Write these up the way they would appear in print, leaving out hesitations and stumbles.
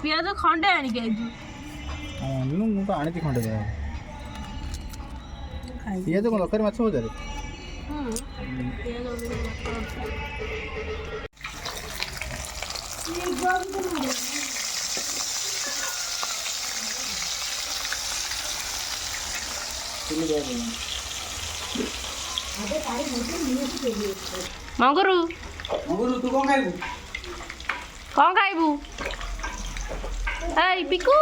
पियाज खंडे आनी के ମୁଁ ତ ଆଣିଛି ଖଣ୍ଡେ ପିଆଜ କ'ଣ ଦରକାର ମାଛ ଭଜାରେ मंगरू ତୁ କ'ଣ ଖାଇବୁ कौन खाइबू आई पिकू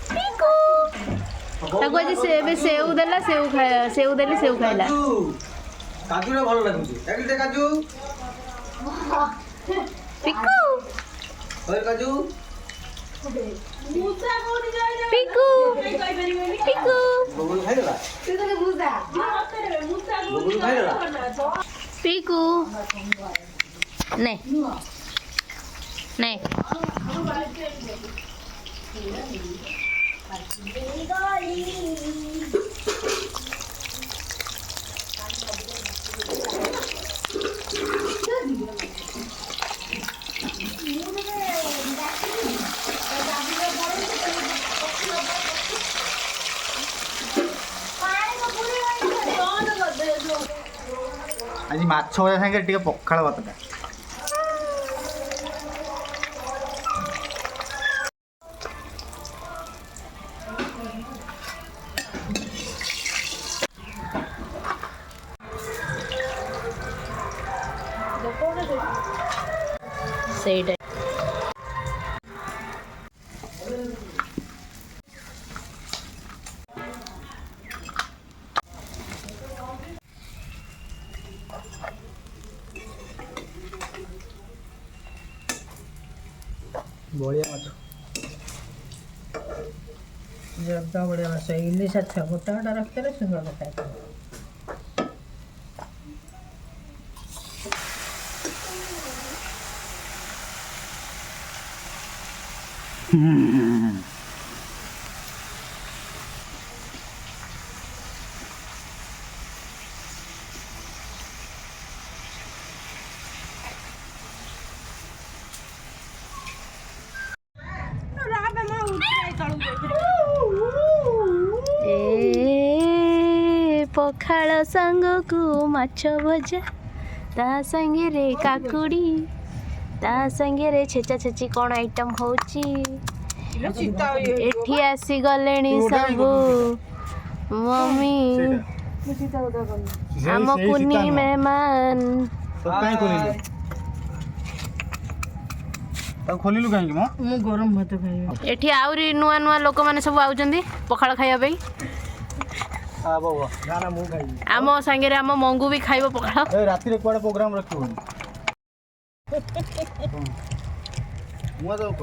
पिकू ताको आज सेव देला सेव देले सेव खाइला काजू रे भल लागुची काजू काजू पिकू ओए काजू पिकू पिकू बबुल खाइला तू तो मुसा बबुल खाइला पिकू नहीं नहीं आज माछ भजा सागे टिके पखाळ भातटा ସେଇଟା बढ़िया माछ जगदा बढ़िया माछ इलिश अच्छा गोटा गोटा रखते रहे सुंदर लगता है पखाल संगकु माछ भजा ता संगे रे काकुड़ी ता संगे रे छेचा छेची कौन आइटम होची एठी आसी गलेनी सब मम्मी आम कुनी मेहमान खोलू कहीं गरम भात खाई एठी आउरी नुआ नुआ लोक माने सब आउचंदी पखाल खाइबा पई आम सांगे आम मंगू भी खाइब पखाल राति कुआडे प्रोग्राम रखिबो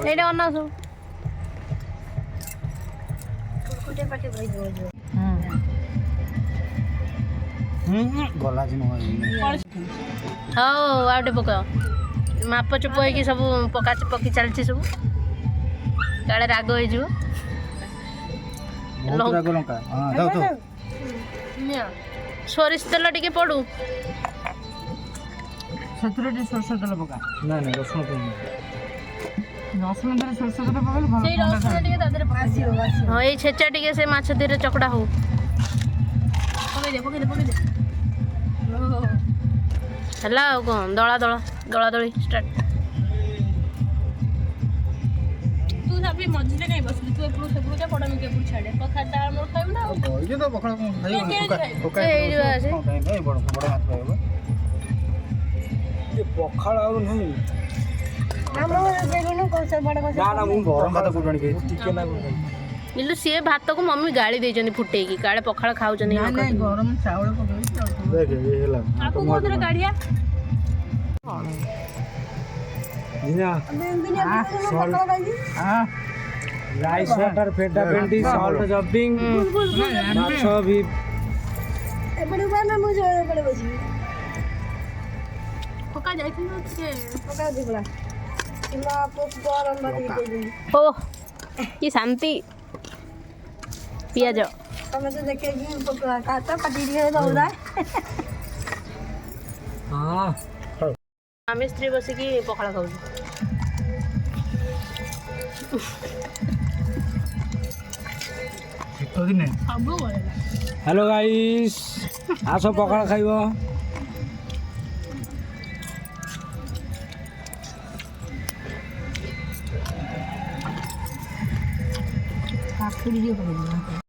एटा अन्ना सब गला दिन हो आउटे पका माप चुप होगी सब पका पकी चलती सब काले राग हो लंका हां जाओ तो सोरिष तेल टिके पड़ू सतुरटी सरस तेल पका ना ना रसुण तो रसुण तेल सरस तेल पकाले भल सेई रसुण टिके तादरे आसीओ हां ए छेचा टिके से माछ धीरे चकड़ा हो पके दे हला कौन दला दला दला दली स्टार्ट तू सभी मझले नहीं बसली तू एपुर सेपुर के पडा में के पुर छाड़े पखा तार मोर खाइब ना ये तो पखड़ा को खाइब पका ए जो आसे नहीं बड़ बड़ माछ खाइब ये पखड़ा और नहीं हम देखनो कौन सा बड़ा ना ना मु गरम भात कोटणी के टिके ना इल्लु सी भात को मम्मी गाड़ी देचंदी फुटे की काळे पखाळ खाउचंदी ना ना गरम चावल पकाई देख ये हेला आपको कोथरे गाड़िया निया हां राइस वाटर फेटा पेंटी सॉल्ट जबिंग माछ भी एबडे बाना मु जो एबडे बसी पका जाइथिन से पका दिबला इला पोक गरम बादी दे ओ की शांति पियाज तमे तो देखे जी पका काटा काटी दिए दौड़ा हां ସ୍ୱାମୀ ସ୍ତ୍ରୀ ବସିକି ପଖାଳ ଖାଉଛୁ। ହ୍ୟାଲୋ ଗାଇସ୍, ଆସ ପଖାଳ ଖାଇବ। କାକୁଡ଼ି ଟିକେ ପକେଇଦେବା।